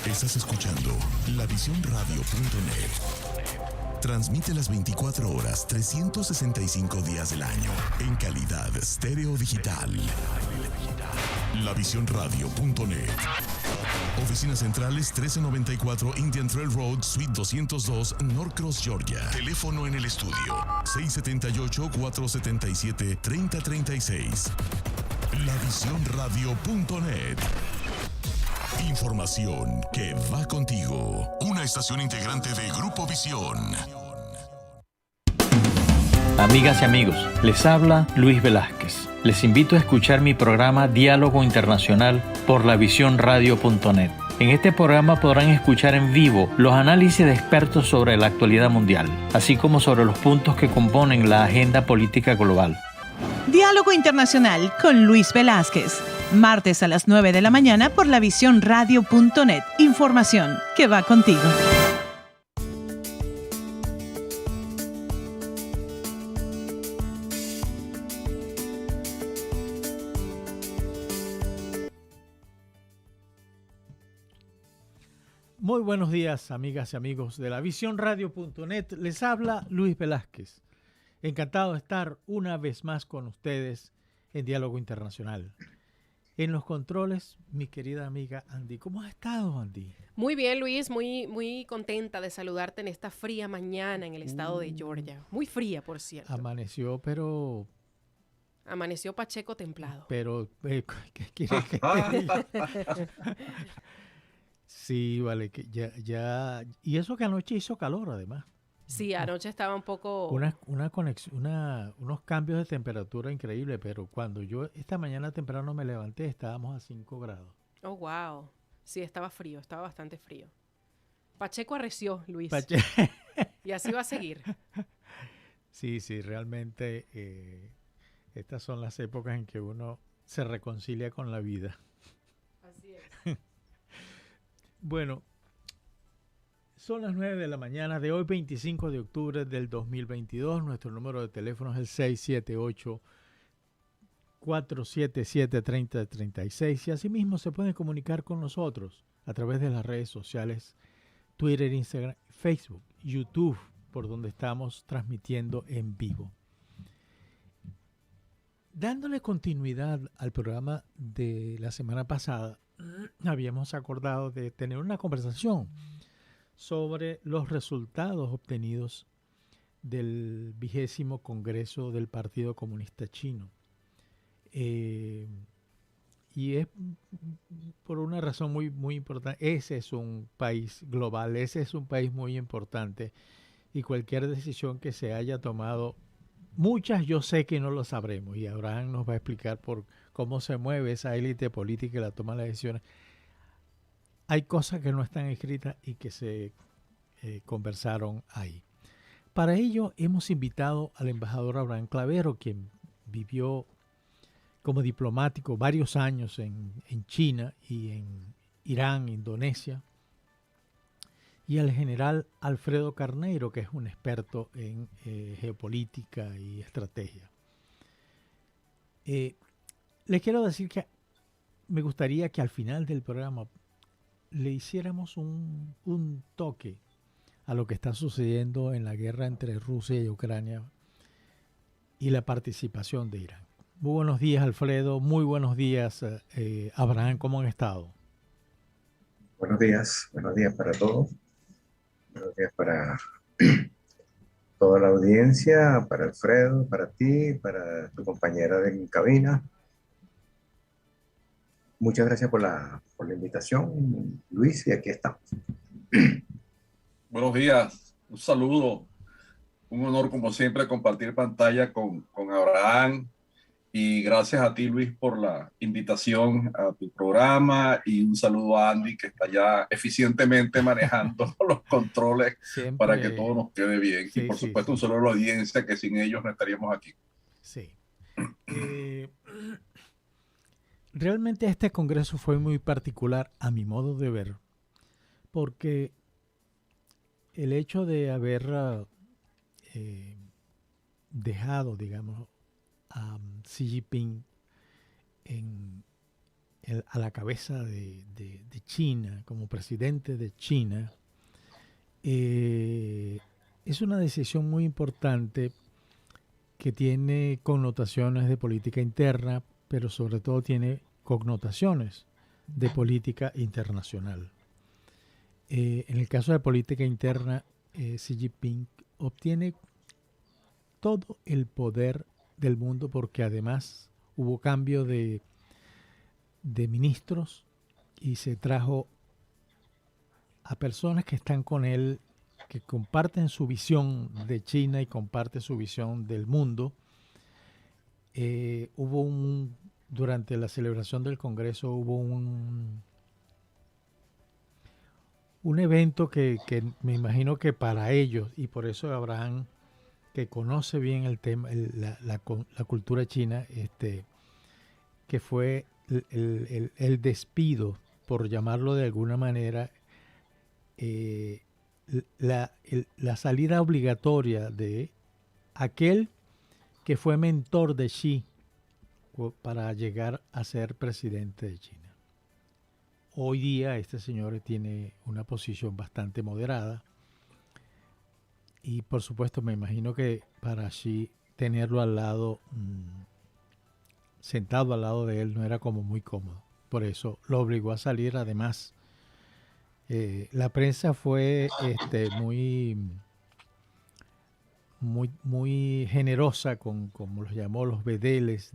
Estás escuchando lavisiónradio.net. Transmite las 24 horas, 365 días del año, en calidad estéreo digital. Lavisiónradio.net. Oficinas centrales 1394 Indian Trail Road, Suite 202, Norcross, Georgia. Teléfono en el estudio 678-477-3036. Lavisiónradio.net. Información que va contigo. Una estación integrante de Grupo Visión. Amigas y amigos, les habla Luis Velázquez. Les invito a escuchar mi programa Diálogo Internacional por lavisiónradio.net. En este programa podrán escuchar en vivo los análisis de expertos sobre la actualidad mundial, así como sobre los puntos que componen la agenda política global. Diálogo Internacional con Luis Velázquez. Martes a las 9 de la mañana por lavisiónradio.net. Información que va contigo. Muy buenos días, amigas y amigos de lavisiónradio.net. Les habla Luis Velázquez. Encantado de estar una vez más con ustedes en Diálogo Internacional. En los controles, mi querida amiga Andy. ¿Cómo has estado, Andy? Muy bien, Luis. Muy contenta de saludarte en esta fría mañana en el estado de Georgia. Muy fría, por cierto. Amaneció, pero... Amaneció Pacheco templado. Pero, ¿qué quieres que te diga? Sí, vale, que ya... Y eso que anoche hizo calor, además. Sí, anoche estaba un poco... Unos cambios de temperatura increíbles, pero cuando yo esta mañana temprano me levanté, estábamos a 5 grados. Oh, wow. Sí, estaba frío, estaba bastante frío. Pacheco arreció, Luis. Y así va a seguir. Sí, realmente estas son las épocas en que uno se reconcilia con la vida. Así es. Bueno, son las 9 de la mañana de hoy, 25 de octubre del 2022. Nuestro número de teléfono es el 678-477-3036 y asimismo se pueden comunicar con nosotros a través de las redes sociales Twitter, Instagram, Facebook, YouTube, por donde estamos transmitiendo en vivo. Dándole continuidad al programa de la semana pasada, habíamos acordado de tener una conversación sobre los resultados obtenidos del 20º Congreso del Partido Comunista Chino. Y es por una razón muy importante. Ese es un país global, ese es un país muy importante y cualquier decisión que se haya tomado, muchas yo sé que no lo sabremos y Abraham nos va a explicar por cómo se mueve esa élite política y la toma de las decisiones. Hay cosas que no están escritas y que se conversaron ahí. Para ello hemos invitado al embajador Abraham Clavero, quien vivió como diplomático varios años en China y en Irán, Indonesia, y al general Alfredo Carneiro, que es un experto en geopolítica y estrategia. Les quiero decir que me gustaría que al final del programa le hiciéramos un toque a lo que está sucediendo en la guerra entre Rusia y Ucrania y la participación de Irán. Muy buenos días, Alfredo. Muy buenos días, Abraham. ¿Cómo han estado? Buenos días para todos. Buenos días para toda la audiencia, para Alfredo, para ti, para tu compañera de cabina. Muchas gracias por la invitación, Luis, y aquí estamos. Buenos días, un saludo, un honor como siempre compartir pantalla con Abraham y gracias a ti, Luis, por la invitación a tu programa y un saludo a Andy que está ya eficientemente manejando los controles Siempre, para que todo nos quede bien y por supuesto un saludo a la audiencia que sin ellos no estaríamos aquí. Sí. Realmente este congreso fue muy particular a mi modo de ver porque el hecho de haber dejado, digamos, a Xi Jinping en a la cabeza de China, como presidente de China, es una decisión muy importante que tiene connotaciones de política interna, pero sobre todo tiene connotaciones de política internacional. En el caso de política interna, Xi Jinping obtiene todo el poder del mundo porque además hubo cambio de ministros y se trajo a personas que están con él, que comparten su visión de China y comparten su visión del mundo. Durante la celebración del Congreso hubo un evento que me imagino que para ellos, y por eso Abraham, que conoce bien el tema, la cultura china, que fue el despido, por llamarlo de alguna manera, la salida obligatoria de aquel que fue mentor de Xi para llegar a ser presidente de China. Hoy día este señor tiene una posición bastante moderada y por supuesto me imagino que para Xi tenerlo al lado, sentado al lado de él, no era como muy cómodo. Por eso lo obligó a salir. Además, la prensa fue muy generosa con, como los llamó, los bedeles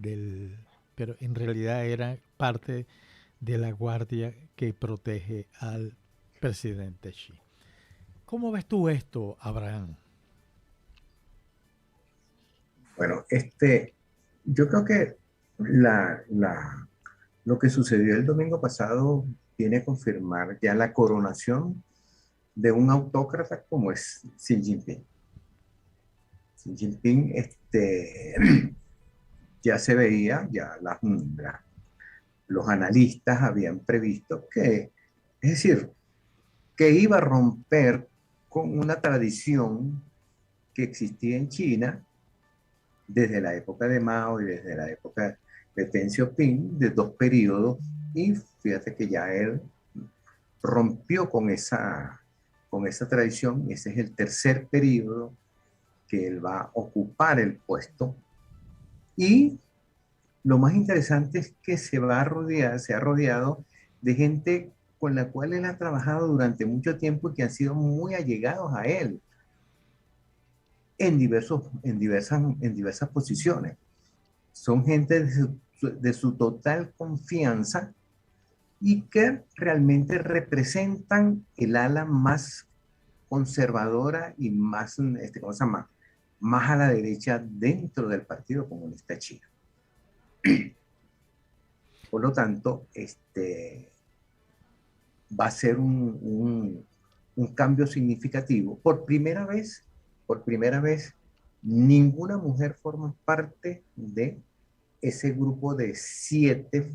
pero en realidad era parte de la guardia que protege al presidente Xi. ¿Cómo ves tú esto, Abraham? Bueno, yo creo que lo que sucedió el domingo pasado viene a confirmar ya la coronación de un autócrata como es Xi Jinping. Xi Jinping ya se veía, ya los analistas habían previsto que, es decir, que iba a romper con una tradición que existía en China desde la época de Mao y desde la época de Deng Xiaoping, de 2 periodos, y fíjate que ya él rompió con esa tradición, y ese es el 3er periodo que él va a ocupar el puesto. Y lo más interesante es que se ha rodeado de gente con la cual él ha trabajado durante mucho tiempo y que han sido muy allegados a él en diversas posiciones. Son gente de su total confianza y que realmente representan el ala más conservadora y más, ¿cómo se llama?, más a la derecha dentro del Partido Comunista Chino. Por lo tanto, va a ser un cambio significativo. Por primera vez, ninguna mujer forma parte de ese grupo de 7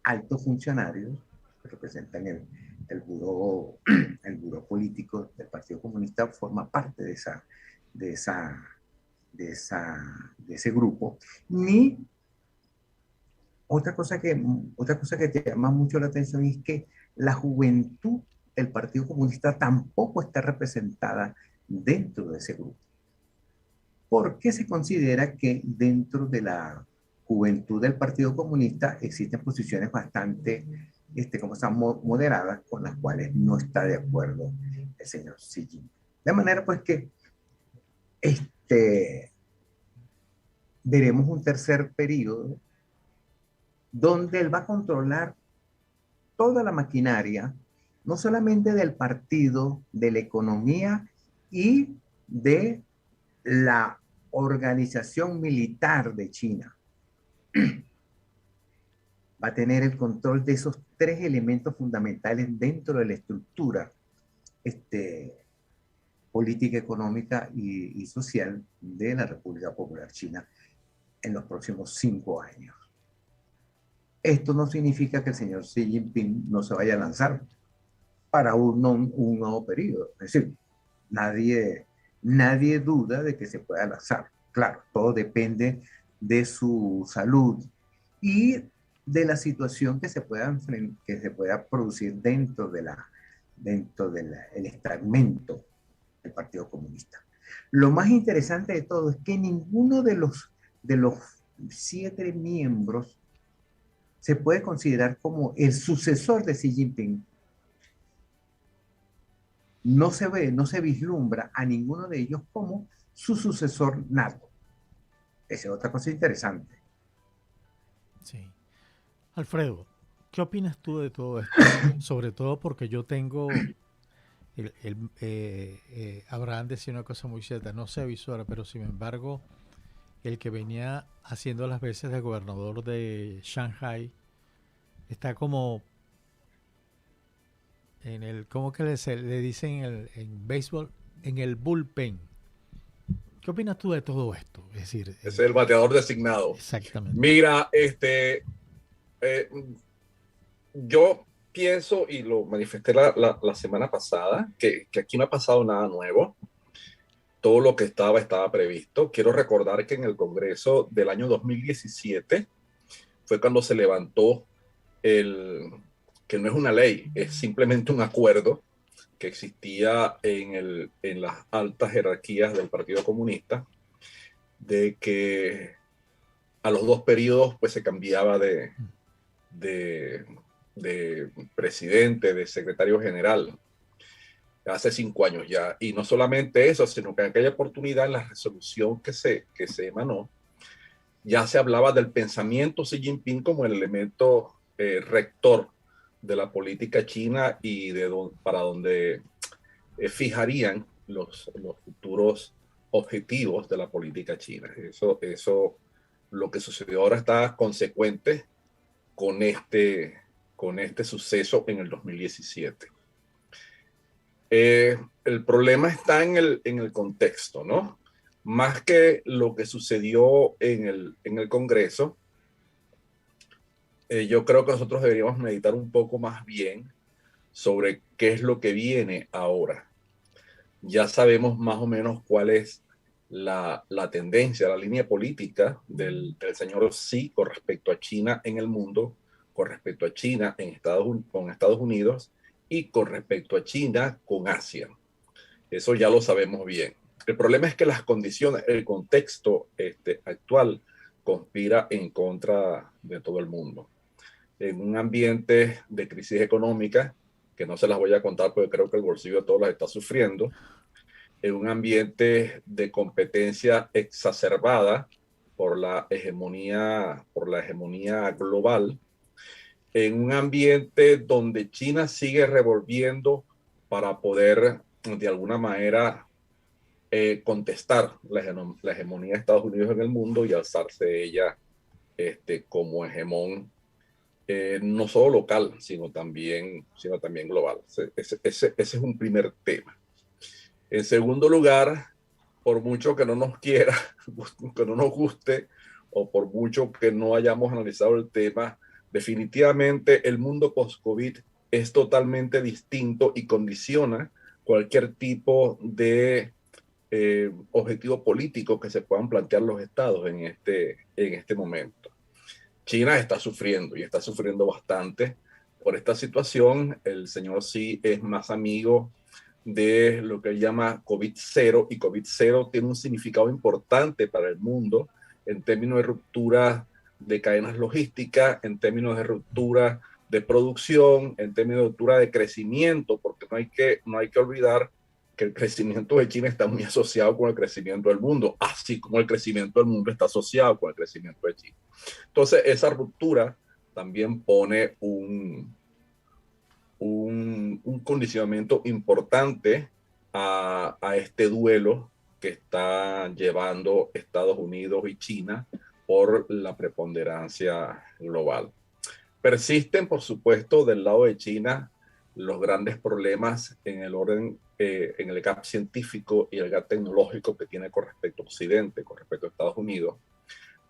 altos funcionarios que representan el buró político del Partido Comunista, forma parte de ese grupo. Ni otra cosa que te llama mucho la atención es que la juventud del Partido Comunista tampoco está representada dentro de ese grupo, porque se considera que dentro de la juventud del Partido Comunista existen posiciones bastante moderadas, con las cuales no está de acuerdo el señor Xi Jinping. De manera pues que veremos un 3er periodo donde él va a controlar toda la maquinaria, no solamente del partido, de la economía y de la organización militar de China. Va a tener el control de esos 3 elementos fundamentales dentro de la estructura política, económica y social de la República Popular China en los próximos 5 años. Esto no significa que el señor Xi Jinping no se vaya a lanzar para un nuevo periodo. Es decir, nadie duda de que se pueda lanzar. Claro, todo depende de su salud y de la situación que se pueda, producir dentro del estamento del Partido Comunista. Lo más interesante de todo es que ninguno de los 7 miembros se puede considerar como el sucesor de Xi Jinping. No se vislumbra a ninguno de ellos como su sucesor nato. Esa es otra cosa interesante. Sí. Alfredo, ¿qué opinas tú de todo esto? Sobre todo porque yo tengo... Abraham decía una cosa muy cierta, no se avisora, pero sin embargo, el que venía haciendo las veces de gobernador de Shanghai está como en el, ¿cómo que le dicen en béisbol? En el bullpen. ¿Qué opinas tú de todo esto? Es decir, es el bateador designado. Exactamente. Mira, yo pienso, y lo manifesté la semana pasada, que aquí no ha pasado nada nuevo. Todo lo que estaba previsto. Quiero recordar que en el Congreso del año 2017 fue cuando se levantó que no es una ley, es simplemente un acuerdo que existía en las altas jerarquías del Partido Comunista, de que a los 2 periodos pues se cambiaba de presidente, de secretario general, hace 5 años ya. Y no solamente eso, sino que en aquella oportunidad, en la resolución que se emanó, ya se hablaba del pensamiento Xi Jinping como el elemento rector de la política china y para donde fijarían los futuros objetivos de la política china. Eso lo que sucedió ahora está consecuente con este suceso en el 2017. El problema está en el contexto, ¿no? Más que lo que sucedió en el Congreso, yo creo que nosotros deberíamos meditar un poco más bien sobre qué es lo que viene ahora. Ya sabemos más o menos cuál es la tendencia, la línea política del señor Xi con respecto a China en el mundo, con respecto a China con Estados Unidos y con respecto a China con Asia. Eso ya lo sabemos bien. El problema es que las condiciones, el contexto actual conspira en contra de todo el mundo. En un ambiente de crisis económica, que no se las voy a contar porque creo que el bolsillo de todos las está sufriendo, en un ambiente de competencia exacerbada por la hegemonía global, en un ambiente donde China sigue revolviendo para poder, de alguna manera, contestar la hegemonía de Estados Unidos en el mundo y alzarse ella como hegemón, no solo local, sino también global. Ese es un primer tema. En segundo lugar, por mucho que no nos quiera, que no nos guste, o por mucho que no hayamos analizado el tema, definitivamente el mundo post-COVID es totalmente distinto y condiciona cualquier tipo de objetivo político que se puedan plantear los estados en este momento. China está sufriendo y está sufriendo bastante por esta situación. El señor Xi es más amigo de lo que él llama COVID-0, y COVID-0 tiene un significado importante para el mundo en términos de ruptura de cadenas logísticas, en términos de ruptura de producción, en términos de ruptura de crecimiento, porque no hay que olvidar que el crecimiento de China está muy asociado con el crecimiento del mundo, así como el crecimiento del mundo está asociado con el crecimiento de China. Entonces, esa ruptura también pone un condicionamiento importante a este duelo que está llevando Estados Unidos y China por la preponderancia global. Persisten, por supuesto, del lado de China los grandes problemas en el gap científico y el gap tecnológico que tiene con respecto a Occidente, con respecto a Estados Unidos.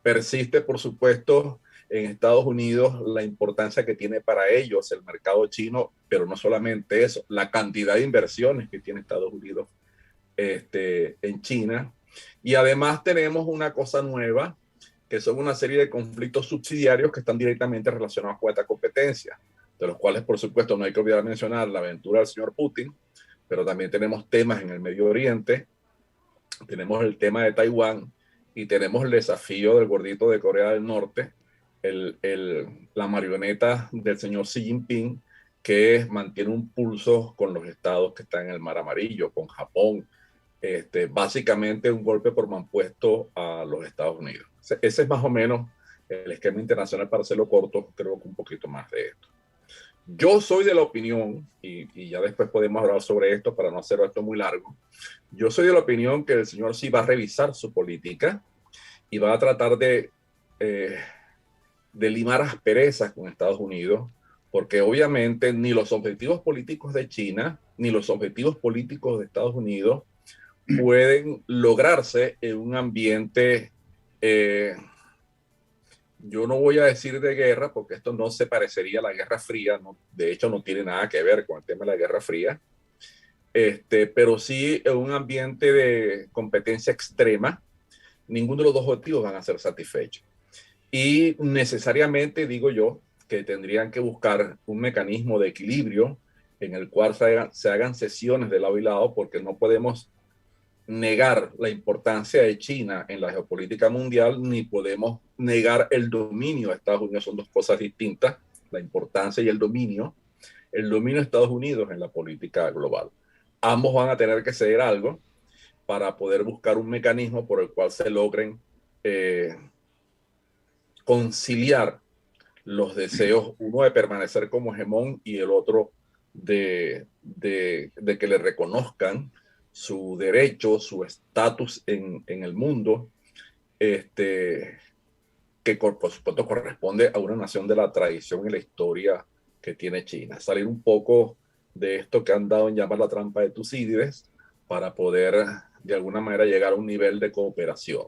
Persiste, por supuesto, en Estados Unidos la importancia que tiene para ellos el mercado chino, pero no solamente eso, la cantidad de inversiones que tiene Estados Unidos en China. Y además tenemos una cosa nueva, que que son una serie de conflictos subsidiarios que están directamente relacionados con esta competencia, de los cuales, por supuesto, no hay que olvidar mencionar la aventura del señor Putin, pero también tenemos temas en el Medio Oriente, tenemos el tema de Taiwán y tenemos el desafío del gordito de Corea del Norte, la marioneta del señor Xi Jinping, que mantiene un pulso con los estados que están en el Mar Amarillo, con Japón, básicamente un golpe por mampuesto a los Estados Unidos. Ese es más o menos el esquema internacional, para hacerlo corto, creo que un poquito más de esto. Yo soy de la opinión, y ya después podemos hablar sobre esto para no hacer esto muy largo, yo soy de la opinión que el señor sí va a revisar su política y va a tratar de limar asperezas con Estados Unidos, porque obviamente ni los objetivos políticos de China ni los objetivos políticos de Estados Unidos pueden lograrse en un ambiente, yo no voy a decir de guerra, porque esto no se parecería a la Guerra Fría, no, de hecho no tiene nada que ver con el tema de la Guerra Fría, pero sí en un ambiente de competencia extrema. Ninguno de los dos objetivos van a ser satisfechos. Y necesariamente, digo yo, que tendrían que buscar un mecanismo de equilibrio en el cual se hagan sesiones de lado y lado, porque no podemos negar la importancia de China en la geopolítica mundial, ni podemos negar el dominio de Estados Unidos. Son dos cosas distintas, la importancia y el dominio de Estados Unidos en la política global. Ambos van a tener que ceder algo para poder buscar un mecanismo por el cual se logren conciliar los deseos, uno de permanecer como hegemón y el otro de que le reconozcan su derecho, su estatus en el mundo, que por supuesto corresponde a una nación de la tradición y la historia que tiene China. Salir un poco de esto que han dado en llamar la trampa de Tucídides para poder de alguna manera llegar a un nivel de cooperación.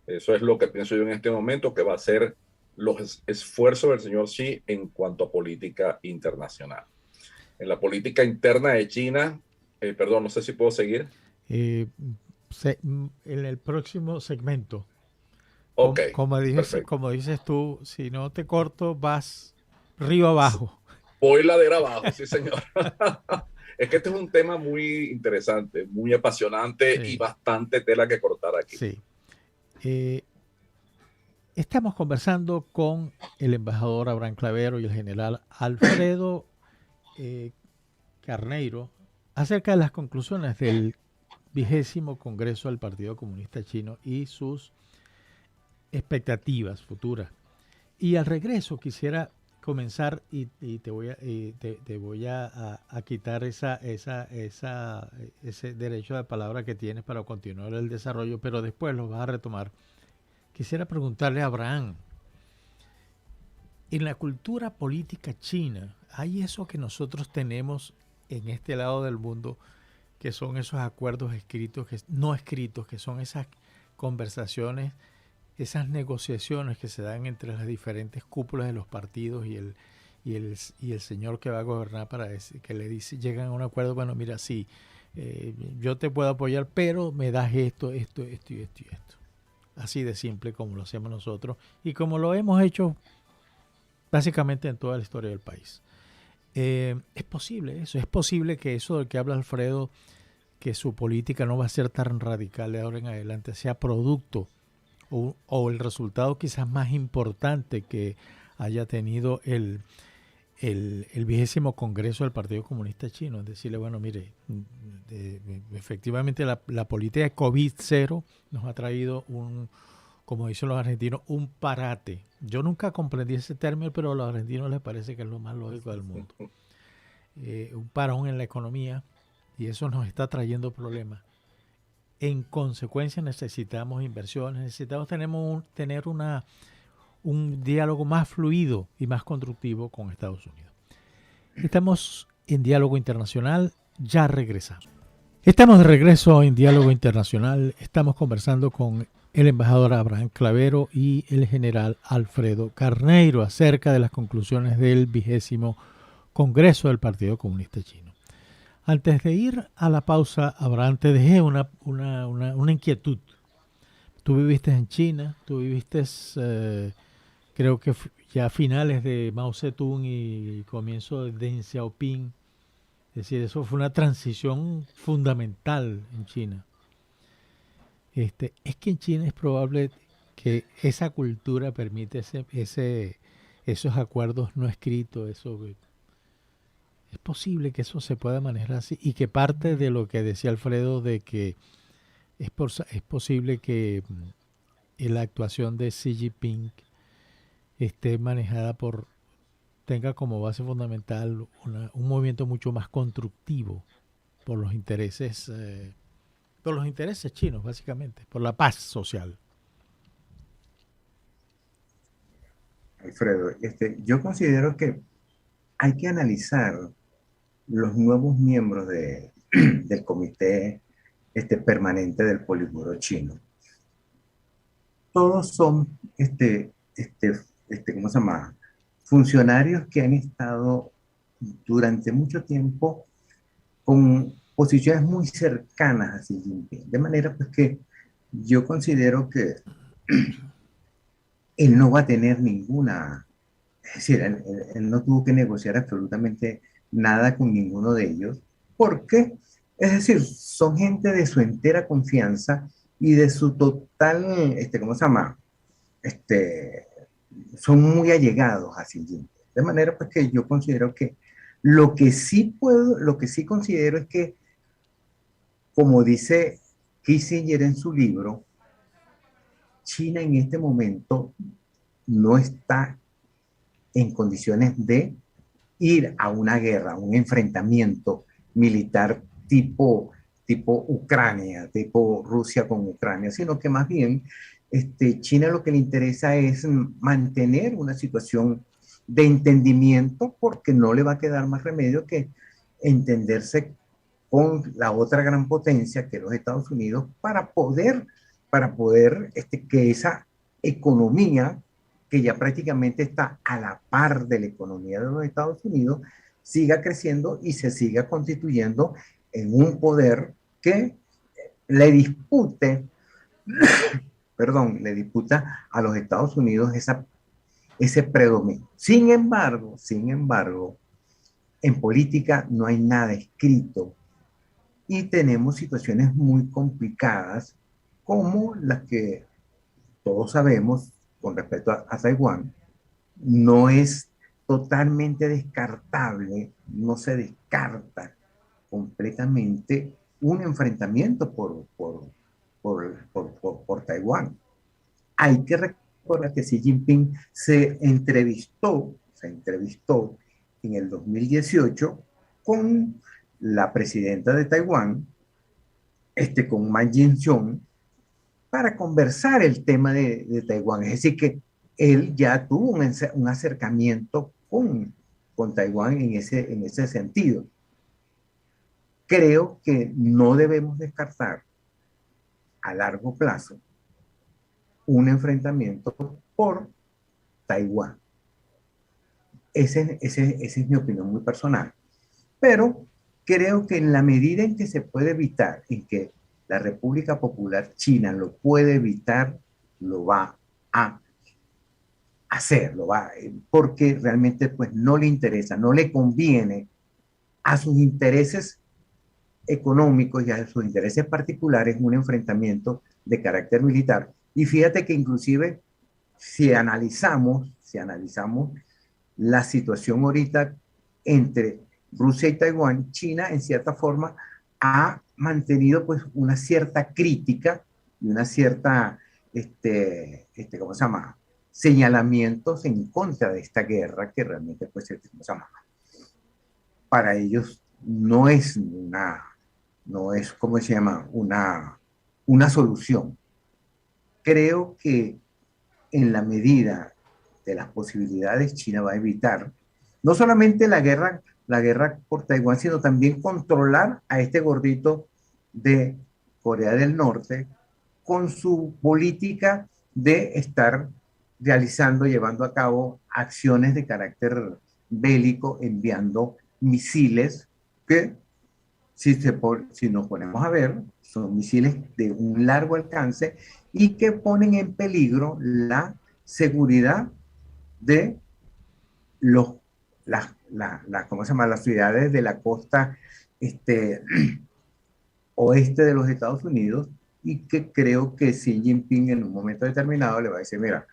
Eso es lo que pienso yo en este momento, que va a ser los esfuerzos del señor Xi en cuanto a política internacional. En la política interna de China, perdón, no sé si puedo seguir. En el próximo segmento. Ok. Como dices tú, si no te corto, vas río abajo. Voy ladera abajo, sí, señor. Es que este es un tema muy interesante, muy apasionante, sí, y bastante tela que cortar aquí. Sí. Estamos conversando con el embajador Abraham Clavero y el general Alfredo Carneiro acerca de las conclusiones del 20º Congreso del Partido Comunista Chino y sus expectativas futuras. Y al regreso quisiera comenzar y te voy a quitar ese derecho de palabra que tienes para continuar el desarrollo, pero después lo vas a retomar. Quisiera preguntarle a Abraham, en la cultura política china, ¿hay eso que nosotros tenemos en este lado del mundo, que son esos acuerdos escritos, no escritos, que son esas conversaciones, esas negociaciones que se dan entre las diferentes cúpulas de los partidos y el señor que va a gobernar, para que le dice, llegan a un acuerdo, bueno, mira, sí, yo te puedo apoyar, pero me das esto y esto y esto? Así de simple como lo hacemos nosotros y como lo hemos hecho básicamente en toda la historia del país. Es posible eso, es posible que eso del que habla Alfredo, que su política no va a ser tan radical de ahora en adelante, sea producto o el resultado quizás más importante que haya tenido el 20º Congreso del Partido Comunista Chino. Es decirle, bueno, mire, efectivamente la política de COVID-0 nos ha traído como dicen los argentinos, un parate. Yo nunca comprendí ese término, pero a los argentinos les parece que es lo más lógico del mundo. Un parón en la economía, y eso nos está trayendo problemas. En consecuencia necesitamos inversiones, necesitamos tener un diálogo más fluido y más constructivo con Estados Unidos. Estamos en Diálogo Internacional, ya regresamos. Estamos de regreso en Diálogo Internacional, estamos conversando con el embajador Abraham Clavero y el general Alfredo Carneiro acerca de las conclusiones del 20º Congreso del Partido Comunista Chino. Antes de ir a la pausa, Abraham, te dejé una inquietud. Tú viviste en China, tú viviste, creo que ya a finales de Mao Zedong y comienzo de Deng Xiaoping. Es decir, eso fue una transición fundamental en China. Es que en China es probable que esa cultura permite esos acuerdos no escritos, es posible que eso se pueda manejar así y que parte de lo que decía Alfredo de que es posible que la actuación de Xi Jinping esté manejada tenga como base fundamental un movimiento mucho más constructivo por los intereses chinos, básicamente, por la paz social. Alfredo, yo considero que hay que analizar los nuevos miembros del comité permanente del Politburo chino. Todos son ¿cómo se llama? Funcionarios que han estado durante mucho tiempo con posiciones muy cercanas a Xi Jinping. De manera pues que yo considero que él no va a tener ninguna, es decir, él no tuvo que negociar absolutamente nada con ninguno de ellos, porque, es decir, son gente de su entera confianza y de su total, ¿cómo se llama? Son muy allegados a Xi Jinping. De manera pues que yo considero que lo que sí considero es que, como dice Kissinger en su libro, China en este momento no está en condiciones de ir a una guerra, a un enfrentamiento militar tipo Ucrania, tipo Rusia con Ucrania, sino que más bien China lo que le interesa es mantener una situación de entendimiento, porque no le va a quedar más remedio que entenderse con la otra gran potencia que es los Estados Unidos para poder que esa economía que ya prácticamente está a la par de la economía de los Estados Unidos siga creciendo y se siga constituyendo en un poder que le dispute, le disputa a los Estados Unidos ese predominio. Sin embargo, en política no hay nada escrito y tenemos situaciones muy complicadas como las que todos sabemos con respecto a Taiwán. No es totalmente descartable, no se descarta completamente un enfrentamiento por Taiwán. Hay que recordar que Xi Jinping se entrevistó en el 2018 con la presidenta de Taiwán, con Ma Ying-jeou, para conversar el tema de Taiwán. Es decir, que él ya tuvo un acercamiento con Taiwán en ese sentido. Creo que no debemos descartar a largo plazo un enfrentamiento por Taiwán. Esa es mi opinión muy personal. Pero creo que en la medida en que se puede evitar, en que la República Popular China lo puede evitar, lo va a hacer, porque realmente pues no le interesa, no le conviene a sus intereses económicos y a sus intereses particulares un enfrentamiento de carácter militar. Y fíjate que inclusive si analizamos la situación ahorita entre Rusia y Taiwán, China en cierta forma ha mantenido pues una cierta crítica y una cierta, ¿cómo se llama? Señalamientos en contra de esta guerra que realmente pues, ¿cómo se llama? Para ellos no es ¿cómo se llama? Una solución. Creo que en la medida de las posibilidades, China va a evitar no solamente la guerra por Taiwán, sino también controlar a este gordito de Corea del Norte con su política de estar llevando a cabo acciones de carácter bélico, enviando misiles que, si nos ponemos a ver, son misiles de un largo alcance y que ponen en peligro la seguridad de los, ¿cómo se llama? Las ciudades de la costa oeste de los Estados Unidos, y que creo que Xi Jinping en un momento determinado le va a decir, mira,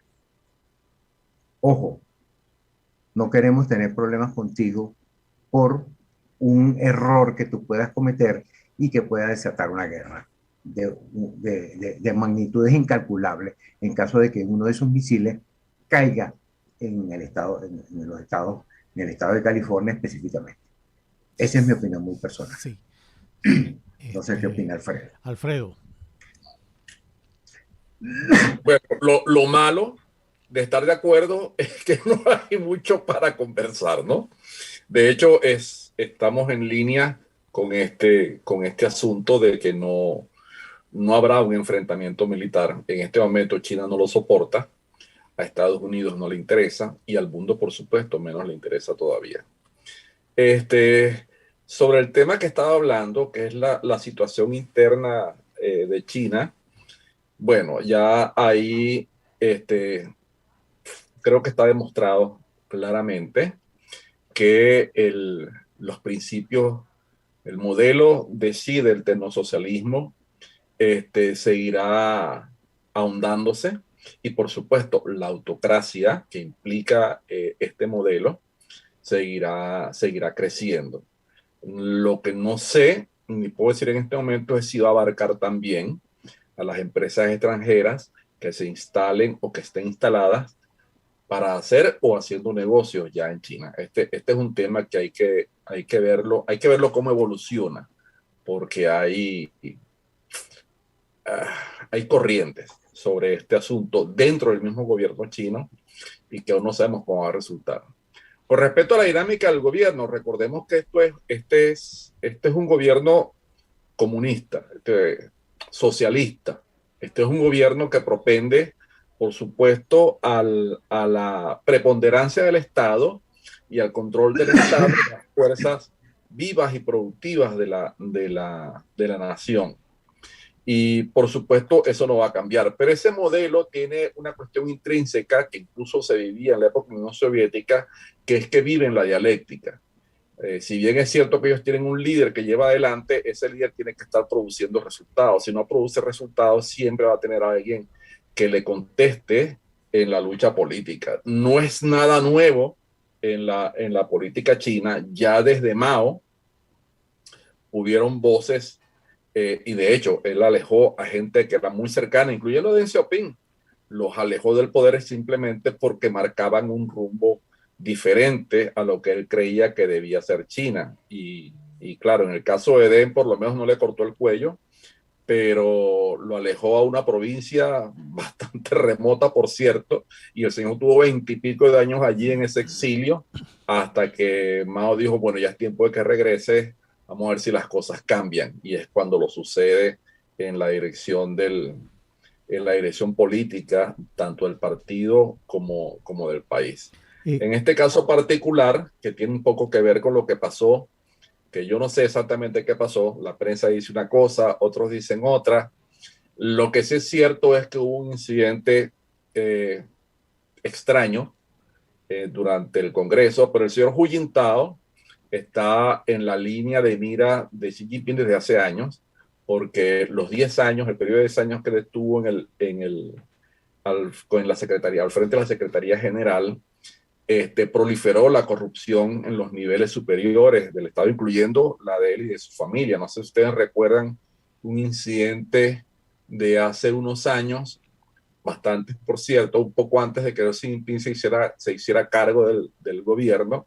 ojo, no queremos tener problemas contigo por un error que tú puedas cometer y que pueda desatar una guerra de magnitudes incalculables en caso de que uno de sus misiles caiga en el estado, en los estados, en el estado de California específicamente. Esa es mi opinión muy personal. Sí. No sé qué opina Alfredo. Alfredo. Bueno, lo malo de estar de acuerdo es que no hay mucho para conversar, ¿no? De hecho, estamos en línea con este asunto de que no habrá un enfrentamiento militar. En este momento China no lo soporta, a Estados Unidos no le interesa y al mundo, por supuesto, menos le interesa todavía. Sobre el tema que estaba hablando, que es la situación interna de China, bueno, ya ahí creo que está demostrado claramente que los principios, el modelo de Xi del tecnosocialismo seguirá ahondándose, y por supuesto la autocracia que implica este modelo seguirá creciendo. Lo que no sé, ni puedo decir en este momento, es si va a abarcar también a las empresas extranjeras que se instalen o que estén instaladas para hacer o haciendo negocios ya en China. Este es un tema que hay que verlo cómo evoluciona, porque hay corrientes sobre este asunto dentro del mismo gobierno chino y que aún no sabemos cómo va a resultar. Con respecto a la dinámica del gobierno, recordemos que este es un gobierno comunista, socialista. Este es un gobierno que propende, por supuesto, a la preponderancia del Estado y al control del Estado de las fuerzas vivas y productivas de la nación. Y por supuesto eso no va a cambiar, pero ese modelo tiene una cuestión intrínseca que incluso se vivía en la época de la Unión Soviética, que es que vive en la dialéctica. Si bien es cierto que ellos tienen un líder que lleva adelante, ese líder tiene que estar produciendo resultados. Si no produce resultados, siempre va a tener a alguien que le conteste en la lucha política. No es nada nuevo en la política china. Ya desde Mao hubieron voces, y de hecho él alejó a gente que era muy cercana, incluyendo a Deng Xiaoping. Los alejó del poder simplemente porque marcaban un rumbo diferente a lo que él creía que debía ser China. Y claro, en el caso de Deng por lo menos no le cortó el cuello, pero lo alejó a una provincia bastante remota, por cierto, y el señor tuvo 20 y pico de años allí en ese exilio, hasta que Mao dijo, bueno, ya es tiempo de que regrese, vamos a ver si las cosas cambian, y es cuando lo sucede en la dirección política, tanto del partido como del país. En este caso particular, que tiene un poco que ver con lo que pasó, que yo no sé exactamente qué pasó, la prensa dice una cosa, otros dicen otra. Lo que sí es cierto es que hubo un incidente extraño durante el Congreso, pero el señor Hu Jintao está en la línea de mira de Xi Jinping desde hace años, porque los 10 años, el periodo de 10 años que él estuvo con la Secretaría, al frente de la Secretaría General, proliferó la corrupción en los niveles superiores del Estado, incluyendo la de él y de su familia. No sé si ustedes recuerdan un incidente de hace unos años, bastante, por cierto, un poco antes de que Xi Jinping se hiciera cargo del gobierno,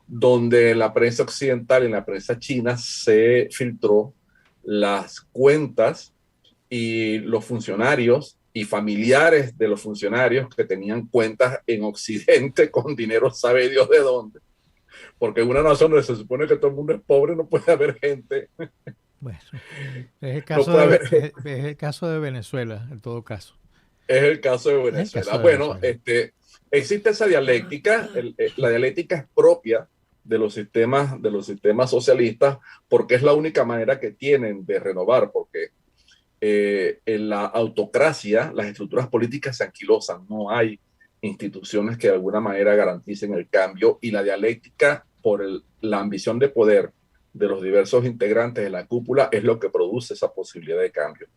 donde en la prensa occidental y en la prensa china se filtró las cuentas y los funcionarios y familiares de los funcionarios que tenían cuentas en Occidente con dinero sabe Dios de dónde. Porque en una nación donde se supone que todo el mundo es pobre no puede haber gente. Bueno, es el caso de Venezuela, en todo caso. Es el caso de Venezuela. Bueno, existe esa dialéctica. La dialéctica es propia de los sistemas socialistas, porque es la única manera que tienen de renovar, porque en la autocracia, las estructuras políticas se anquilosan, no hay instituciones que de alguna manera garanticen el cambio, y la dialéctica por la ambición de poder de los diversos integrantes de la cúpula es lo que produce esa posibilidad de cambio.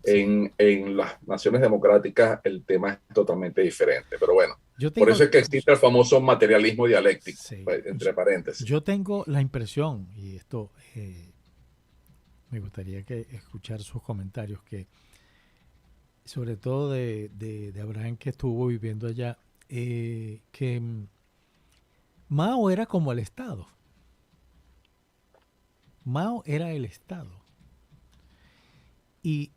En las naciones democráticas el tema es totalmente diferente, pero bueno, por eso es que existe el famoso materialismo dialéctico, entre paréntesis. Yo tengo la impresión, y esto me gustaría escuchar sus comentarios, que sobre todo de Abraham, que estuvo viviendo allá, que Mao era como el Estado. Mao era el Estado. Y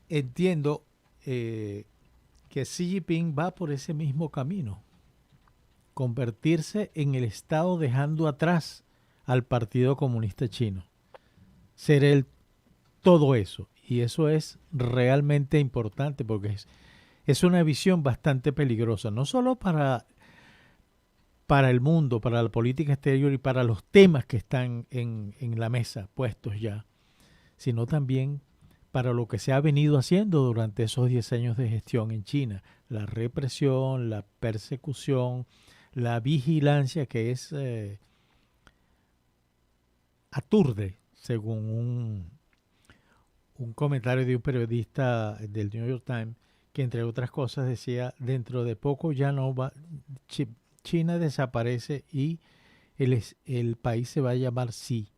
entiendo que Xi Jinping va por ese mismo camino. Convertirse en el Estado dejando atrás al Partido Comunista Chino. Ser él todo eso. Y eso es realmente importante porque es una visión bastante peligrosa. No solo para el mundo, para la política exterior y para los temas que están en la mesa puestos ya, sino también para lo que se ha venido haciendo durante esos 10 años de gestión en China. La represión, la persecución, la vigilancia que es aturde, según un comentario de un periodista del New York Times, que entre otras cosas decía, dentro de poco ya no va, China desaparece y el país se va a llamar Xi.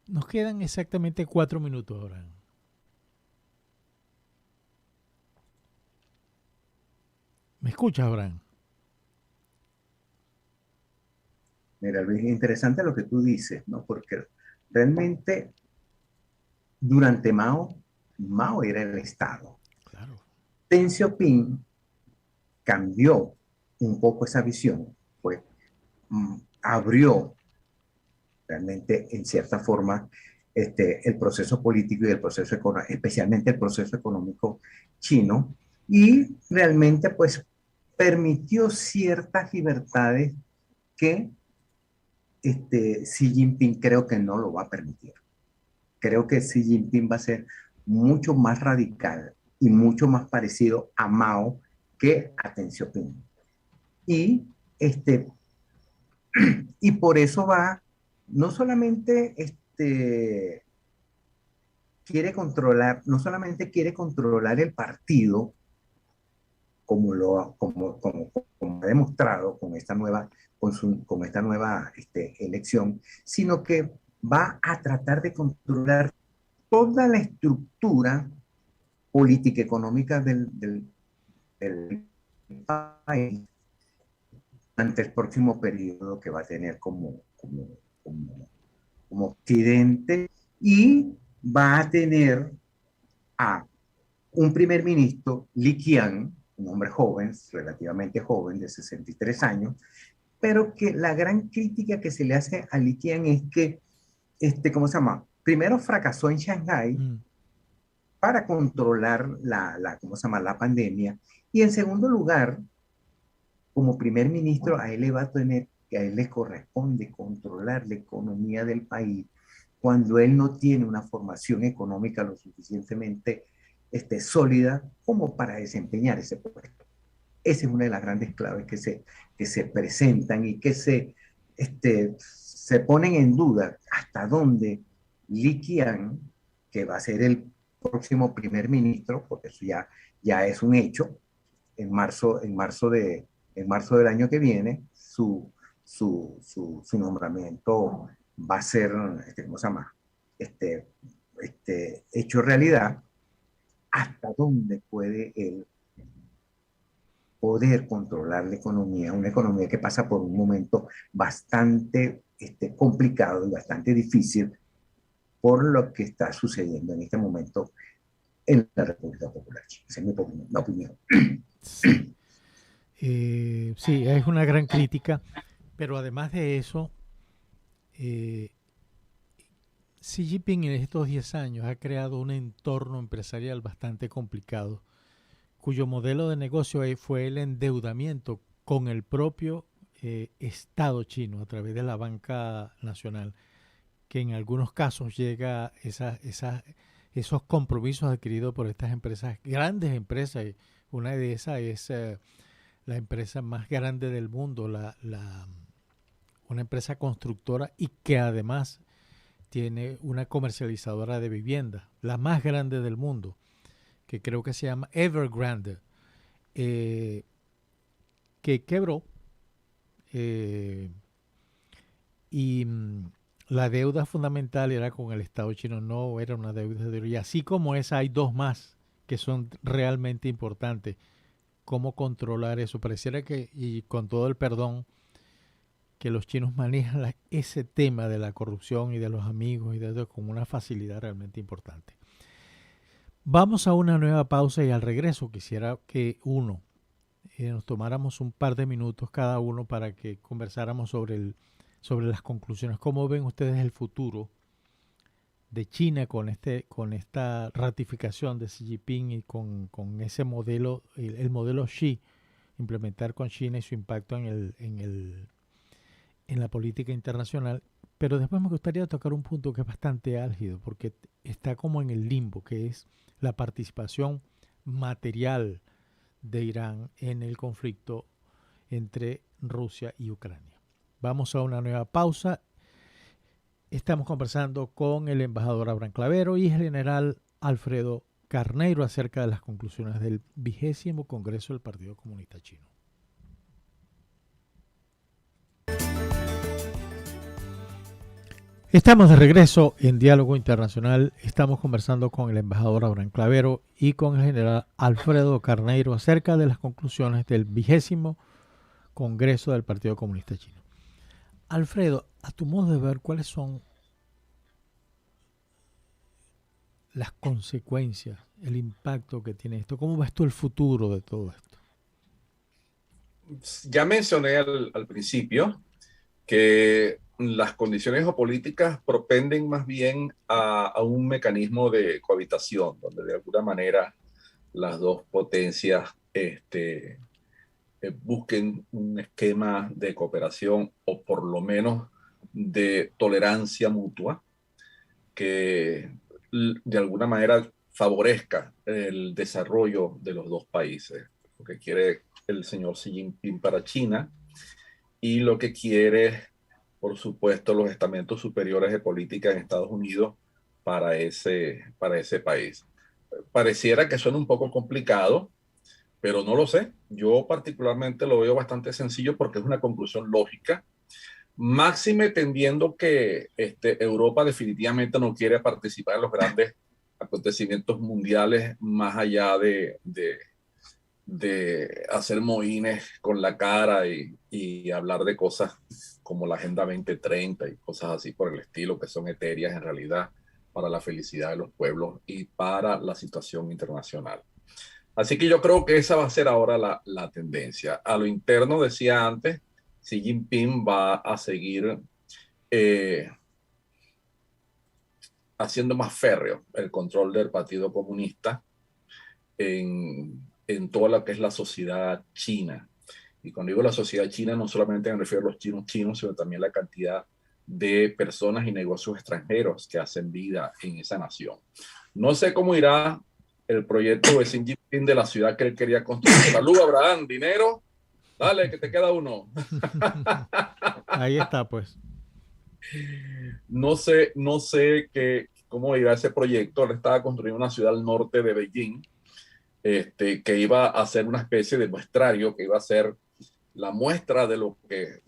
Nos quedan exactamente 4 minutos ahora. ¿Me escuchas, Abraham? Mira, Luis, interesante lo que tú dices, ¿no? Porque realmente durante Mao era el Estado. Claro. Deng Xiaoping cambió un poco esa visión, pues abrió realmente en cierta forma el proceso político y el proceso económico, especialmente el proceso económico chino, y realmente pues permitió ciertas libertades que Xi Jinping creo que no lo va a permitir. Creo que Xi Jinping va a ser mucho más radical y mucho más parecido a Mao que a Deng Xiaoping. Y, y por eso va, no solamente no solamente quiere controlar el partido, como ha demostrado con esta nueva elección, sino que va a tratar de controlar toda la estructura política económica del país durante el próximo periodo que va a tener como Occidente, y va a tener a un primer ministro, Li Qiang, un hombre joven, relativamente joven, de 63 años, pero que la gran crítica que se le hace a Li Qiang es que, ¿cómo se llama? Primero fracasó en Shanghái para controlar ¿cómo se llama? La pandemia, y en segundo lugar, como primer ministro, a él le corresponde controlar la economía del país cuando él no tiene una formación económica lo suficientemente sólida como para desempeñar ese puesto. Esa es una de las grandes claves que se presentan y que se ponen en duda hasta dónde Li Qiang, que va a ser el próximo primer ministro, porque eso ya es un hecho, en marzo del año que viene, su nombramiento va a ser, ¿cómo se llama? Hecho realidad. ¿Hasta dónde puede él poder controlar la economía? Una economía que pasa por un momento bastante complicado y bastante difícil por lo que está sucediendo en este momento en la República Popular China. Esa es mi opinión. Sí. Sí, es una gran crítica, pero además de eso, Xi Jinping en estos 10 años ha creado un entorno empresarial bastante complicado, cuyo modelo de negocio fue el endeudamiento con el propio Estado chino a través de la banca nacional, que en algunos casos llega esos compromisos adquiridos por estas empresas, grandes empresas. Una de esas es la empresa más grande del mundo, una empresa constructora y que además tiene una comercializadora de viviendas, la más grande del mundo, que creo que se llama Evergrande, que quebró y la deuda fundamental era con el Estado chino, no era una deuda de oro. Y así como esa, hay dos más que son realmente importantes. ¿Cómo controlar eso? Pareciera que, y con todo el perdón, que los chinos manejan ese tema de la corrupción y de los amigos y de eso con una facilidad realmente importante. Vamos a una nueva pausa y al regreso quisiera que nos tomáramos un par de minutos cada uno para que conversáramos sobre las conclusiones. ¿Cómo ven ustedes el futuro de China con esta ratificación de Xi Jinping y con ese modelo, el modelo Xi, implementar con China y su impacto en la política internacional? Pero después me gustaría tocar un punto que es bastante álgido, porque está como en el limbo, que es la participación material de Irán en el conflicto entre Rusia y Ucrania. Vamos a una nueva pausa. Estamos conversando con el embajador Abraham Clavero y el general Alfredo Carneiro acerca de las conclusiones del 20º Congreso del Partido Comunista Chino. Estamos de regreso en Diálogo Internacional. Estamos conversando con el embajador Abraham Clavero y con el general Alfredo Carneiro acerca de las conclusiones del 20º Congreso del Partido Comunista Chino. Alfredo, a tu modo de ver, ¿cuáles son las consecuencias, el impacto que tiene esto? ¿Cómo ves tú el futuro de todo esto? Ya mencioné al principio que las condiciones geopolíticas propenden más bien a un mecanismo de cohabitación, donde de alguna manera las dos potencias busquen un esquema de cooperación o por lo menos de tolerancia mutua que de alguna manera favorezca el desarrollo de los dos países. Lo que quiere el señor Xi Jinping para China y lo que quiere, por supuesto, los estamentos superiores de política en Estados Unidos para ese país. Pareciera que suena un poco complicado, pero no lo sé. Yo particularmente lo veo bastante sencillo porque es una conclusión lógica, máxime entendiendo que Europa definitivamente no quiere participar en los grandes acontecimientos mundiales más allá de hacer mohines con la cara y hablar de cosas como la Agenda 2030 y cosas así por el estilo, que son etéreas en realidad para la felicidad de los pueblos y para la situación internacional. Así que yo creo que esa va a ser ahora la tendencia. A lo interno, decía antes, Xi Jinping va a seguir haciendo más férreo el control del Partido Comunista en toda lo que es la sociedad china. Y cuando digo la sociedad china, no solamente me refiero a los chinos, sino también la cantidad de personas y negocios extranjeros que hacen vida en esa nación. No sé cómo irá el proyecto de Xi Jinping de la ciudad que él quería construir. Salud, Abraham, dinero. Dale, que te queda uno. Ahí está, pues. No sé cómo irá ese proyecto. Él estaba construyendo una ciudad al norte de Beijing, que iba a ser una especie de muestrario, que iba a ser la muestra de lo que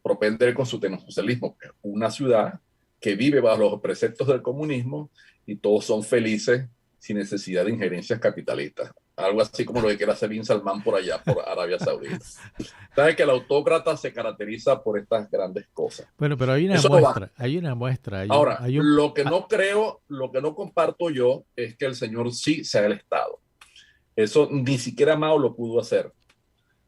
propende con su socialismo. Una ciudad que vive bajo los preceptos del comunismo y todos son felices sin necesidad de injerencias capitalistas. Algo así como lo que quiere hacer Bin Salman por allá, por Arabia Saudita. Sabes que el autócrata se caracteriza por estas grandes cosas. Bueno, pero hay una muestra. Ahora, lo que no comparto yo es que el señor Xi sea el Estado. Eso ni siquiera Mao lo pudo hacer,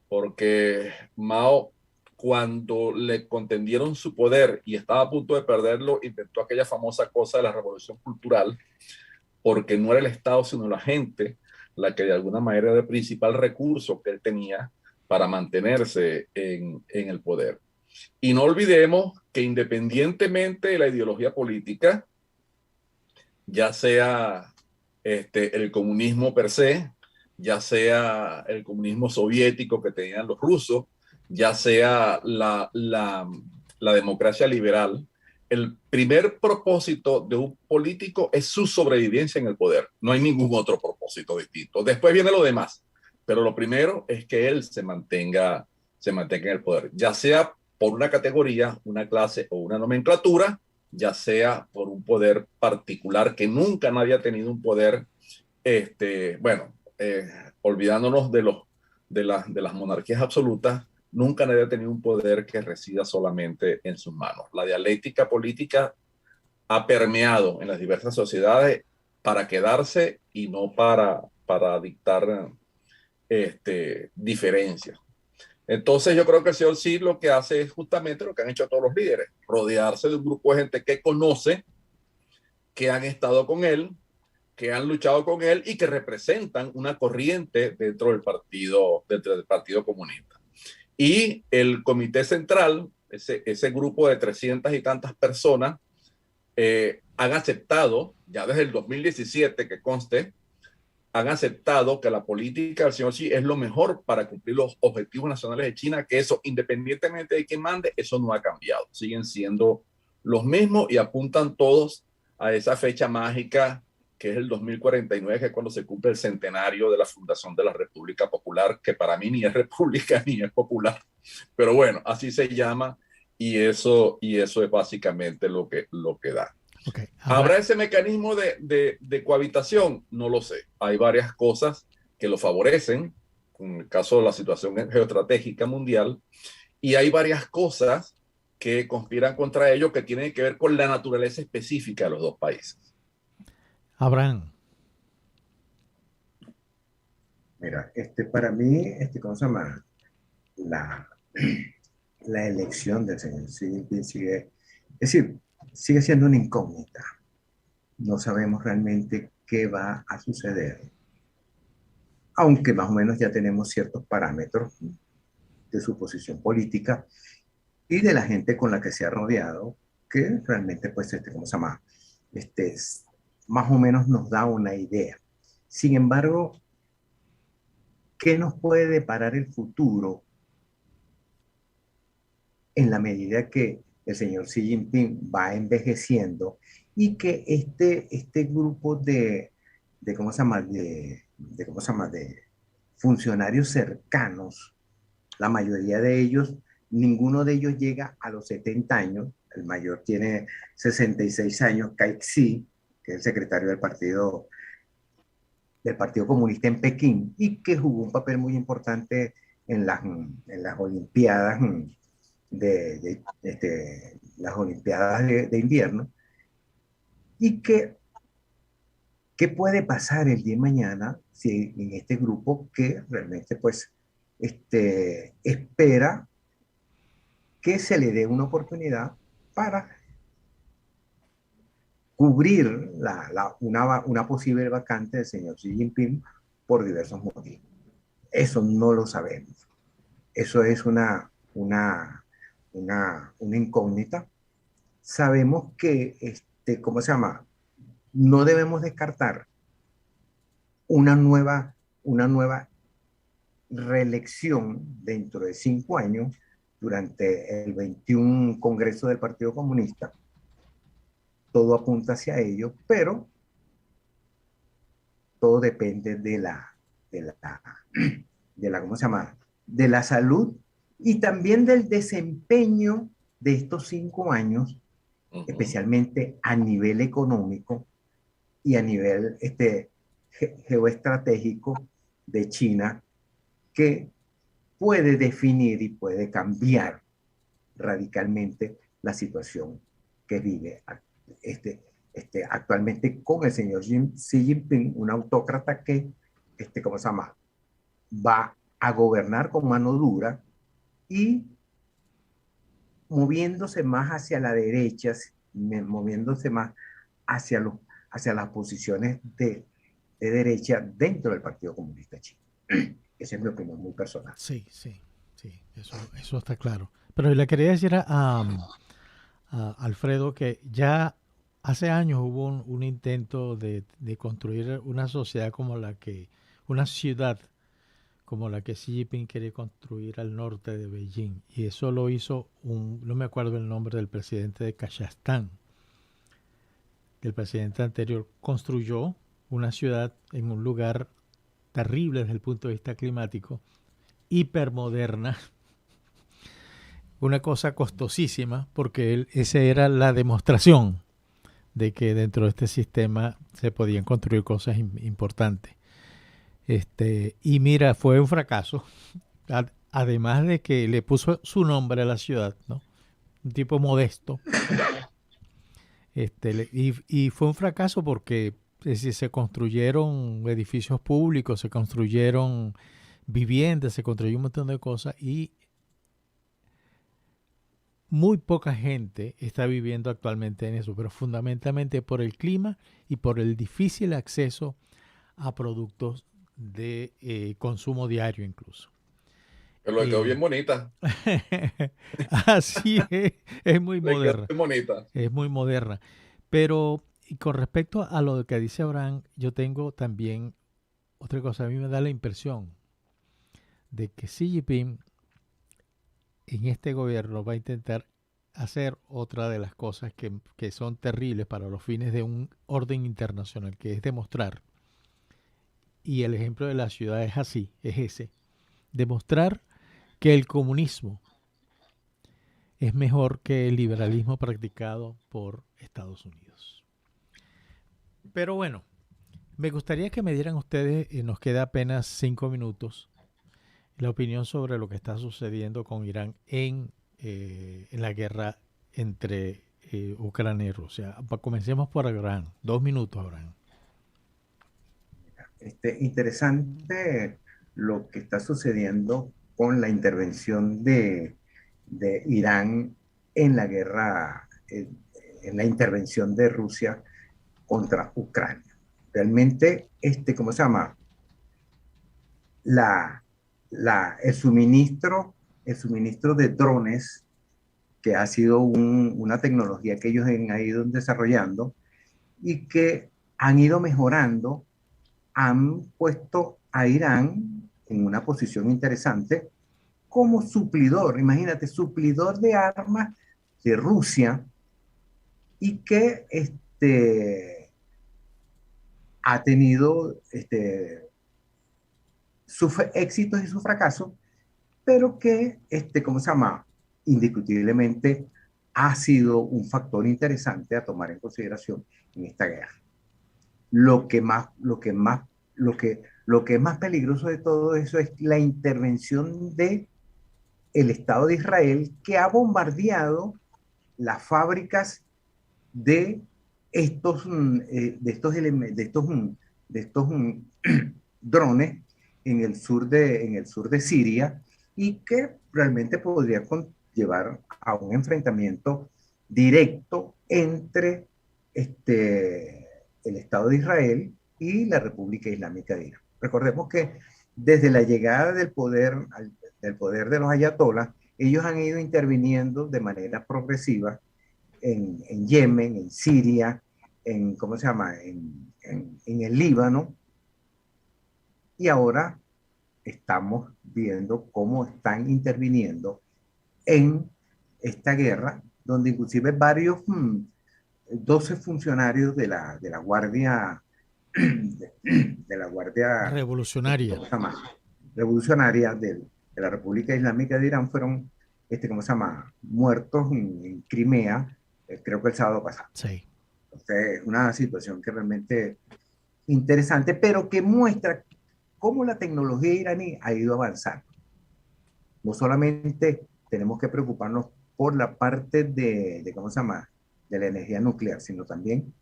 porque Mao, cuando le contendieron su poder y estaba a punto de perderlo, inventó aquella famosa cosa de la revolución cultural, porque no era el Estado, sino la gente, la que de alguna manera era el principal recurso que él tenía para mantenerse en el poder. Y no olvidemos que independientemente de la ideología política, ya sea el comunismo per se, ya sea el comunismo soviético que tenían los rusos, ya sea la democracia liberal, el primer propósito de un político es su sobrevivencia en el poder. No hay ningún otro propósito distinto. Después viene lo demás, pero lo primero es que él se mantenga en el poder, ya sea por una categoría, una clase o una nomenclatura, ya sea por un poder particular, que nunca nadie ha tenido un poder, olvidándonos de las monarquías absolutas, nunca nadie ha tenido un poder que resida solamente en sus manos. La dialéctica política ha permeado en las diversas sociedades para quedarse y no para dictar diferencias. Entonces yo creo que el señor Xi lo que hace es justamente lo que han hecho todos los líderes, rodearse de un grupo de gente que conoce, que han estado con él, que han luchado con él y que representan una corriente dentro del Partido Comunista. Y el Comité Central, ese grupo de 300 y tantas personas, han aceptado, ya desde el 2017 que conste, han aceptado que la política del señor Xi es lo mejor para cumplir los objetivos nacionales de China, que eso, independientemente de quién mande, eso no ha cambiado. Siguen siendo los mismos y apuntan todos a esa fecha mágica que es el 2049, que es cuando se cumple el centenario de la fundación de la República Popular, que para mí ni es república ni es popular. Pero bueno, así se llama y eso es básicamente lo que da. Okay. ¿Habrá ese mecanismo de cohabitación? No lo sé. Hay varias cosas que lo favorecen, en el caso de la situación geoestratégica mundial, y hay varias cosas que conspiran contra ello que tienen que ver con la naturaleza específica de los dos países. Abraham. Mira, para mí, ¿cómo se llama? La elección del señor Xi Jinping sigue siendo una incógnita. No sabemos realmente qué va a suceder, aunque más o menos ya tenemos ciertos parámetros de su posición política y de la gente con la que se ha rodeado, que realmente, pues, ¿cómo se llama? Más o menos nos da una idea. Sin embargo, ¿qué nos puede deparar el futuro en la medida que el señor Xi Jinping va envejeciendo y que este grupo de funcionarios cercanos, la mayoría de ellos, ninguno de ellos llega a los 70 años, el mayor tiene 66 años, Kai-Xi, que es el secretario del Partido Comunista en Pekín y que jugó un papel muy importante en las Olimpiadas las Olimpiadas de invierno, y ¿qué puede pasar el día de mañana si en este grupo que realmente pues espera que se le dé una oportunidad para cubrir una posible vacante del señor Xi Jinping por diversos motivos? Eso no lo sabemos. Eso es una incógnita. Sabemos que, ¿cómo se llama? No debemos descartar una nueva reelección dentro de 5 años durante el 21 Congreso del Partido Comunista. Todo apunta hacia ello, pero todo depende de ¿cómo se llama? De la salud y también del desempeño de estos 5 años, especialmente a nivel económico y a nivel geoestratégico de China, que puede definir y puede cambiar radicalmente la situación que vive actualmente con el señor Xi Jinping, un autócrata que, ¿cómo se llama? Va a gobernar con mano dura y moviéndose más hacia la derecha, moviéndose más hacia las posiciones de derecha dentro del Partido Comunista Chino. Esa es mi opinión muy personal. Sí, eso está claro. Pero le quería decir a Alfredo, que ya hace años hubo un intento de construir una sociedad una ciudad como la que Xi Jinping quiere construir al norte de Beijing. Y eso lo hizo no me acuerdo el nombre del presidente de Kazajstán. El presidente anterior construyó una ciudad en un lugar terrible desde el punto de vista climático, hipermoderna, una cosa costosísima, porque esa era la demostración de que dentro de este sistema se podían construir cosas importantes. Y mira, fue un fracaso, además de que le puso su nombre a la ciudad, ¿no? Un tipo modesto. Y fue un fracaso porque se construyeron edificios públicos, se construyeron viviendas, se construyó un montón de cosas y muy poca gente está viviendo actualmente en eso, pero fundamentalmente por el clima y por el difícil acceso a productos de consumo diario incluso. Pero le quedó bien bonita. Así es muy moderna. Muy bonita. Es muy moderna. Pero y con respecto a lo que dice Abraham, yo tengo también otra cosa. A mí me da la impresión de que Xi Jinping en este gobierno va a intentar hacer otra de las cosas que son terribles para los fines de un orden internacional, que es demostrar, y el ejemplo de la ciudad es así, es ese, demostrar que el comunismo es mejor que el liberalismo practicado por Estados Unidos. Pero bueno, me gustaría que me dieran ustedes, nos queda apenas 5 minutos, la opinión sobre lo que está sucediendo con Irán en la guerra entre Ucrania y Rusia. Comencemos por Abraham. 2 minutos, Abraham. Interesante lo que está sucediendo con la intervención de Irán en la guerra, en la intervención de Rusia contra Ucrania. Realmente, ¿cómo se llama? El suministro de drones, que ha sido una tecnología que ellos han ido desarrollando y que han ido mejorando, han puesto a Irán en una posición interesante como suplidor, imagínate, suplidor de armas de Rusia, y que ha tenido sus éxitos y sus fracasos, pero que, ¿cómo se llama? Indiscutiblemente ha sido un factor interesante a tomar en consideración en esta guerra. Lo que es más peligroso de todo eso es la intervención del Estado de Israel, que ha bombardeado las fábricas de estos drones en el sur de Siria, y que realmente podría llevar a un enfrentamiento directo entre el Estado de Israel y la República Islámica de Irán. Recordemos que desde la llegada del poder de los ayatolás, ellos han ido interviniendo de manera progresiva en Yemen, en Siria, en el Líbano, y ahora estamos viendo cómo están interviniendo en esta guerra, donde inclusive varios 12 funcionarios de la Guardia revolucionaria de la República Islámica de Irán fueron muertos en Crimea, creo que el sábado pasado. Sí. Entonces, es una situación que realmente interesante, pero que muestra cómo la tecnología iraní ha ido avanzando. No solamente tenemos que preocuparnos por la parte de la energía nuclear, sino también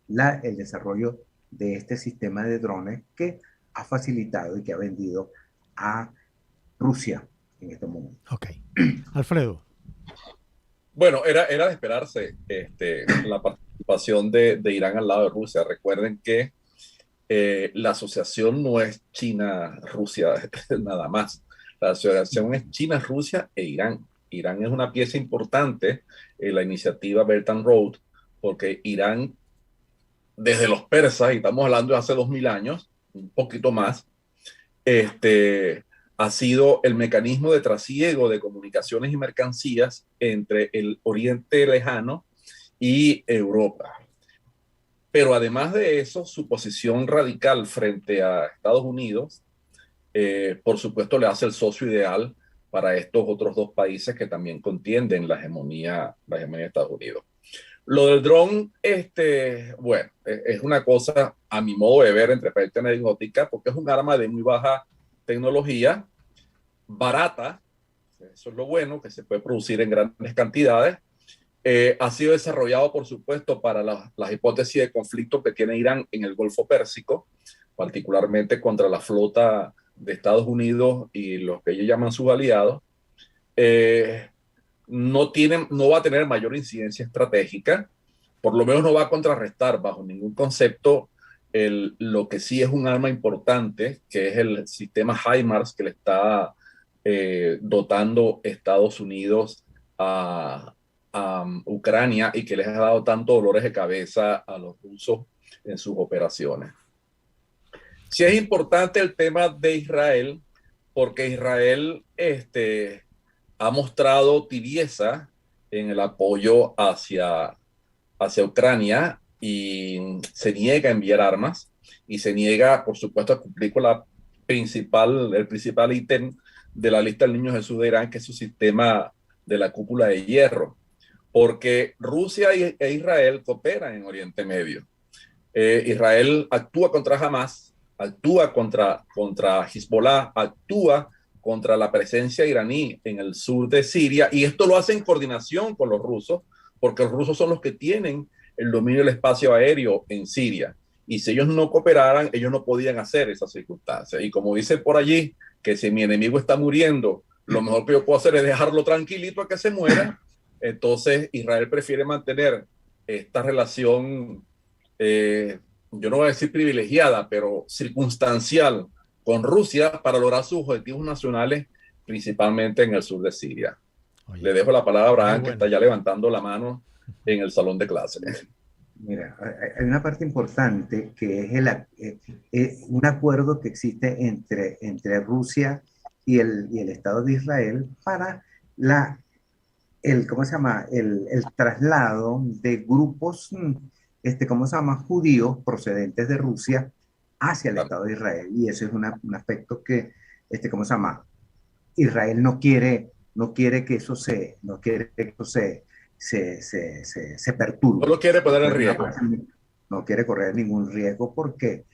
el desarrollo de este sistema de drones que ha facilitado y que ha vendido a Rusia en estos momentos. Ok. Alfredo. Bueno, era de esperarse la participación de Irán al lado de Rusia. Recuerden que la asociación no es China-Rusia nada más. La asociación es China, Rusia e Irán. Irán es una pieza importante en la iniciativa Belt and Road, porque Irán, desde los persas, y estamos hablando de hace 2000 años, un poquito más, ha sido el mecanismo de trasiego de comunicaciones y mercancías entre el Oriente Lejano y Europa. Pero además de eso, su posición radical frente a Estados Unidos, por supuesto, le hace el socio ideal para estos otros dos países que también contienden la hegemonía de Estados Unidos. Lo del dron, bueno, es una cosa, a mi modo de ver, entre países anecdótica, porque es un arma de muy baja tecnología, barata, eso es lo bueno, que se puede producir en grandes cantidades. Ha sido desarrollado, por supuesto, para las hipótesis de conflicto que tiene Irán en el Golfo Pérsico, particularmente contra la flota de Estados Unidos y los que ellos llaman sus aliados. No va a tener mayor incidencia estratégica, por lo menos no va a contrarrestar bajo ningún concepto lo que sí es un arma importante, que es el sistema HIMARS que le está dotando Estados Unidos a Ucrania y que les ha dado tantos dolores de cabeza a los rusos en sus operaciones. Sí es importante el tema de Israel, porque Israel ha mostrado tibieza en el apoyo hacia Ucrania y se niega a enviar armas y se niega, por supuesto, a cumplir con el principal ítem de la lista del Niño Jesús de Irán, que es su sistema de la cúpula de hierro, porque Rusia e Israel cooperan en Oriente Medio. Israel actúa contra Hamas, actúa contra Hezbollah, actúa contra la presencia iraní en el sur de Siria, y esto lo hace en coordinación con los rusos, porque los rusos son los que tienen el dominio del espacio aéreo en Siria, y si ellos no cooperaran, ellos no podían hacer esas circunstancias. Y como dice por allí, que si mi enemigo está muriendo, lo mejor que yo puedo hacer es dejarlo tranquilito a que se muera. Entonces Israel prefiere mantener esta relación, yo no voy a decir privilegiada, pero circunstancial con Rusia para lograr sus objetivos nacionales, principalmente en el sur de Siria. Oye, le dejo la palabra a Abraham, que está ya levantando la mano en el salón de clases. Mira, hay una parte importante que es un acuerdo que existe entre Rusia y el Estado de Israel para ¿cómo se llama? El traslado de grupos, ¿cómo se llama? Judíos procedentes de Rusia hacia el Estado de Israel. Y ese es un aspecto que, ¿cómo se llama? Israel no quiere que eso se perturbe. No lo quiere poner en riesgo. No quiere correr ningún riesgo porque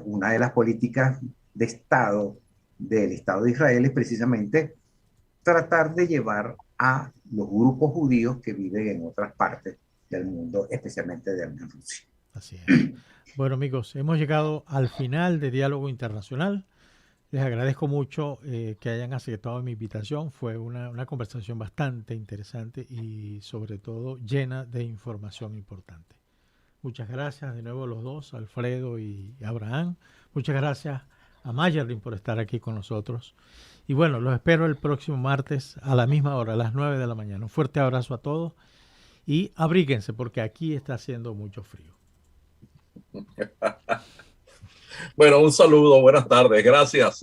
una de las políticas de Estado del Estado de Israel es precisamente tratar de llevar a los grupos judíos que viven en otras partes del mundo, especialmente en Rusia. Así es. Bueno, amigos, hemos llegado al final de Diálogo Internacional. Les agradezco mucho que hayan aceptado mi invitación. Fue una conversación bastante interesante y sobre todo llena de información importante. Muchas gracias de nuevo a los dos, Alfredo y Abraham. Muchas gracias a Mayerlin por estar aquí con nosotros. Y bueno, los espero el próximo martes a la misma hora, a las 9 de la mañana. Un fuerte abrazo a todos y abríguense porque aquí está haciendo mucho frío. Bueno, un saludo, buenas tardes, gracias.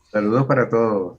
Saludos para todos.